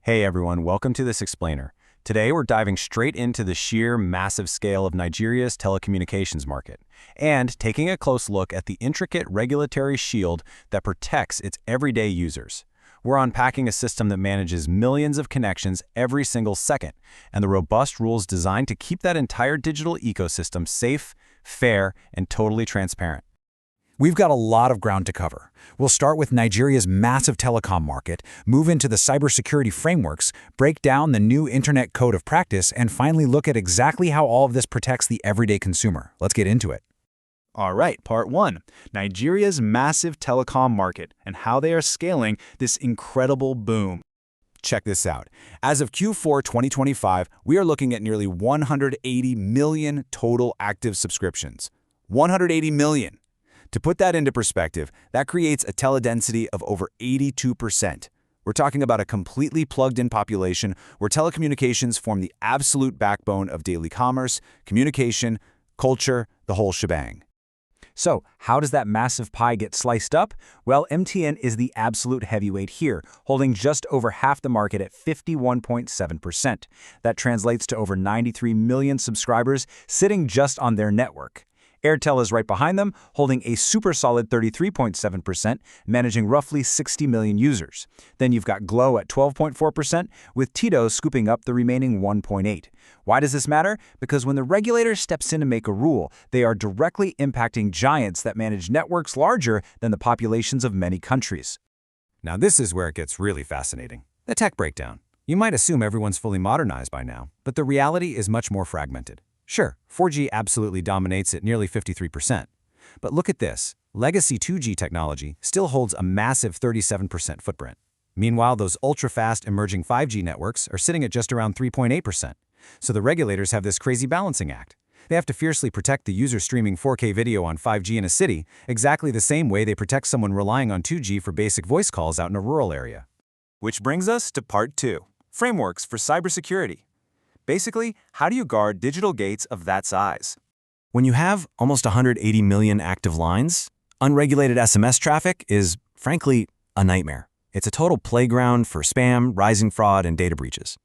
Hey everyone, welcome to this explainer. Today we're diving straight into the sheer massive scale of Nigeria's telecommunications market and taking a close look at the intricate regulatory shield that protects its everyday users. We're unpacking a system that manages millions of connections every single second and the robust rules designed to keep that entire digital ecosystem safe, fair, and totally transparent. We've got a lot of ground to cover. We'll start with Nigeria's massive telecom market, move into the cybersecurity frameworks, break down the new Internet Code of Practice, and finally look at exactly how all of this protects the everyday consumer. Let's get into it. All right, part one, Nigeria's massive telecom market and how they are scaling this incredible boom. Check this out. As of Q4 2025, we are looking at nearly 180 million total active subscriptions. 180 million. To put that into perspective, that creates a teledensity of over 82%. We're talking about a completely plugged-in population where telecommunications form the absolute backbone of daily commerce, communication, culture, the whole shebang. So, how does that massive pie get sliced up? Well, MTN is the absolute heavyweight here, holding just over half the market at 51.7%. That translates to over 93 million subscribers sitting just on their network. Airtel is right behind them, holding a super solid 33.7%, managing roughly 60 million users. Then you've got Glo at 12.4%, with Tito scooping up the remaining 1.8%. Why does this matter? Because when the regulator steps in to make a rule, they are directly impacting giants that manage networks larger than the populations of many countries. Now this is where it gets really fascinating. The tech breakdown. You might assume everyone's fully modernized by now, but the reality is much more fragmented. Sure, 4G absolutely dominates at nearly 53%. But look at this. Legacy 2G technology still holds a massive 37% footprint. Meanwhile, those ultra-fast emerging 5G networks are sitting at just around 3.8%. So the regulators have this crazy balancing act. They have to fiercely protect the user streaming 4K video on 5G in a city, exactly the same way they protect someone relying on 2G for basic voice calls out in a rural area. Which brings us to part two, frameworks for cybersecurity. Basically, how do you guard digital gates of that size? When you have almost 180 million active lines, unregulated SMS traffic is, frankly, a nightmare. It's a total playground for spam, rising fraud, and data breaches.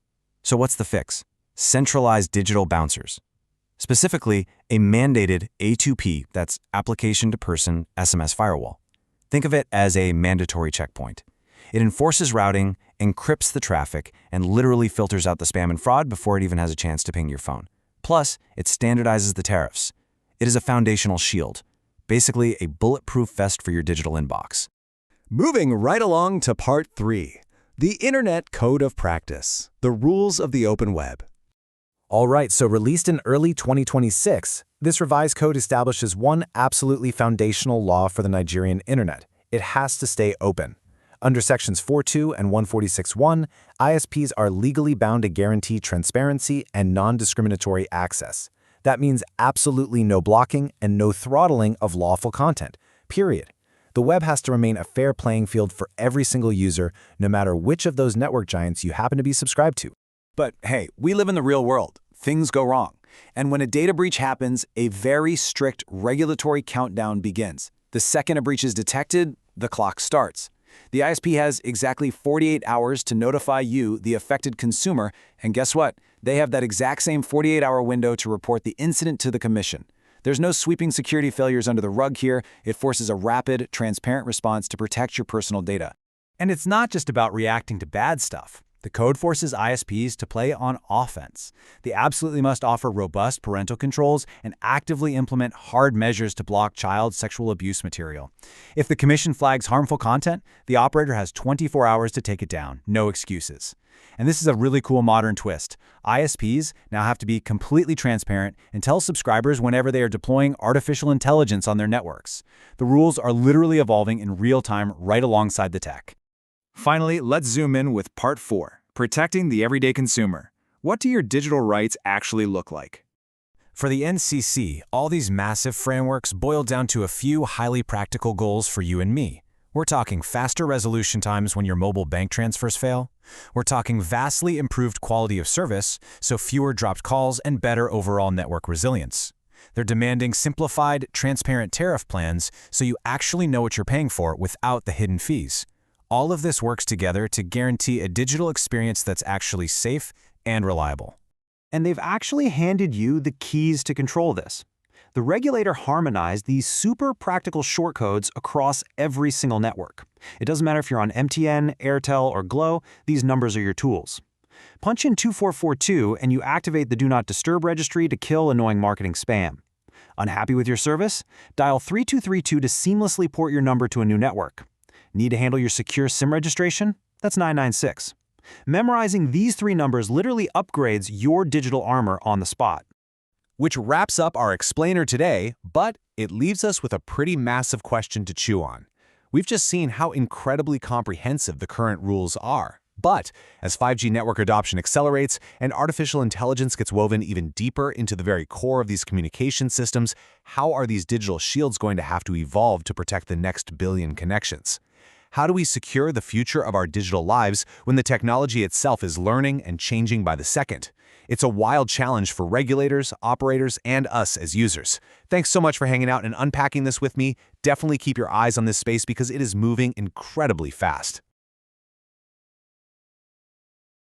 So what's the fix? Centralized digital bouncers. Specifically, a mandated A2P, that's application-to-person SMS firewall. Think of it as a mandatory checkpoint. It enforces routing, encrypts the traffic, and literally filters out the spam and fraud before it even has a chance to ping your phone. Plus, it standardizes the tariffs. It is a foundational shield, basically a bulletproof vest for your digital inbox. Moving right along to part three, the Internet Code of Practice, the rules of the open web. All right, so released in early 2026, this revised code establishes one absolutely foundational law for the Nigerian internet. It has to stay open. Under Sections 4.2 and 146.1, ISPs are legally bound to guarantee transparency and non-discriminatory access. That means absolutely no blocking and no throttling of lawful content, period. The web has to remain a fair playing field for every single user, no matter which of those network giants you happen to be subscribed to. But hey, we live in the real world. Things go wrong. And when a data breach happens, a very strict regulatory countdown begins. The second a breach is detected, the clock starts. The ISP has exactly 48 hours to notify you, the affected consumer, and guess what? They have that exact same 48-hour window to report the incident to the commission. There's no sweeping security failures under the rug here. It forces a rapid, transparent response to protect your personal data. And it's not just about reacting to bad stuff. The code forces ISPs to play on offense. They absolutely must offer robust parental controls and actively implement hard measures to block child sexual abuse material. If the commission flags harmful content, the operator has 24 hours to take it down, no excuses. And this is a really cool modern twist. ISPs now have to be completely transparent and tell subscribers whenever they are deploying artificial intelligence on their networks. The rules are literally evolving in real time right alongside the tech. Finally, let's zoom in with part four, protecting the everyday consumer. What do your digital rights actually look like? For the NCC, all these massive frameworks boil down to a few highly practical goals for you and me. We're talking faster resolution times when your mobile bank transfers fail. We're talking vastly improved quality of service, so fewer dropped calls and better overall network resilience. They're demanding simplified, transparent tariff plans so you actually know what you're paying for without the hidden fees. All of this works together to guarantee a digital experience that's actually safe and reliable. And they've actually handed you the keys to control this. The regulator harmonized these super practical shortcodes across every single network. It doesn't matter if you're on MTN, Airtel, or Glo, these numbers are your tools. Punch in 2442 and you activate the Do Not Disturb registry to kill annoying marketing spam. Unhappy with your service? Dial 3232 to seamlessly port your number to a new network. Need to handle your secure SIM registration? That's 996. Memorizing these 3 numbers literally upgrades your digital armor on the spot. Which wraps up our explainer today, but it leaves us with a pretty massive question to chew on. We've just seen how incredibly comprehensive the current rules are. But as 5G network adoption accelerates and artificial intelligence gets woven even deeper into the very core of these communication systems, how are these digital shields going to have to evolve to protect the next billion connections? How do we secure the future of our digital lives when the technology itself is learning and changing by the second? It's a wild challenge for regulators, operators, and us as users. Thanks so much for hanging out and unpacking this with me. Definitely keep your eyes on this space because it is moving incredibly fast.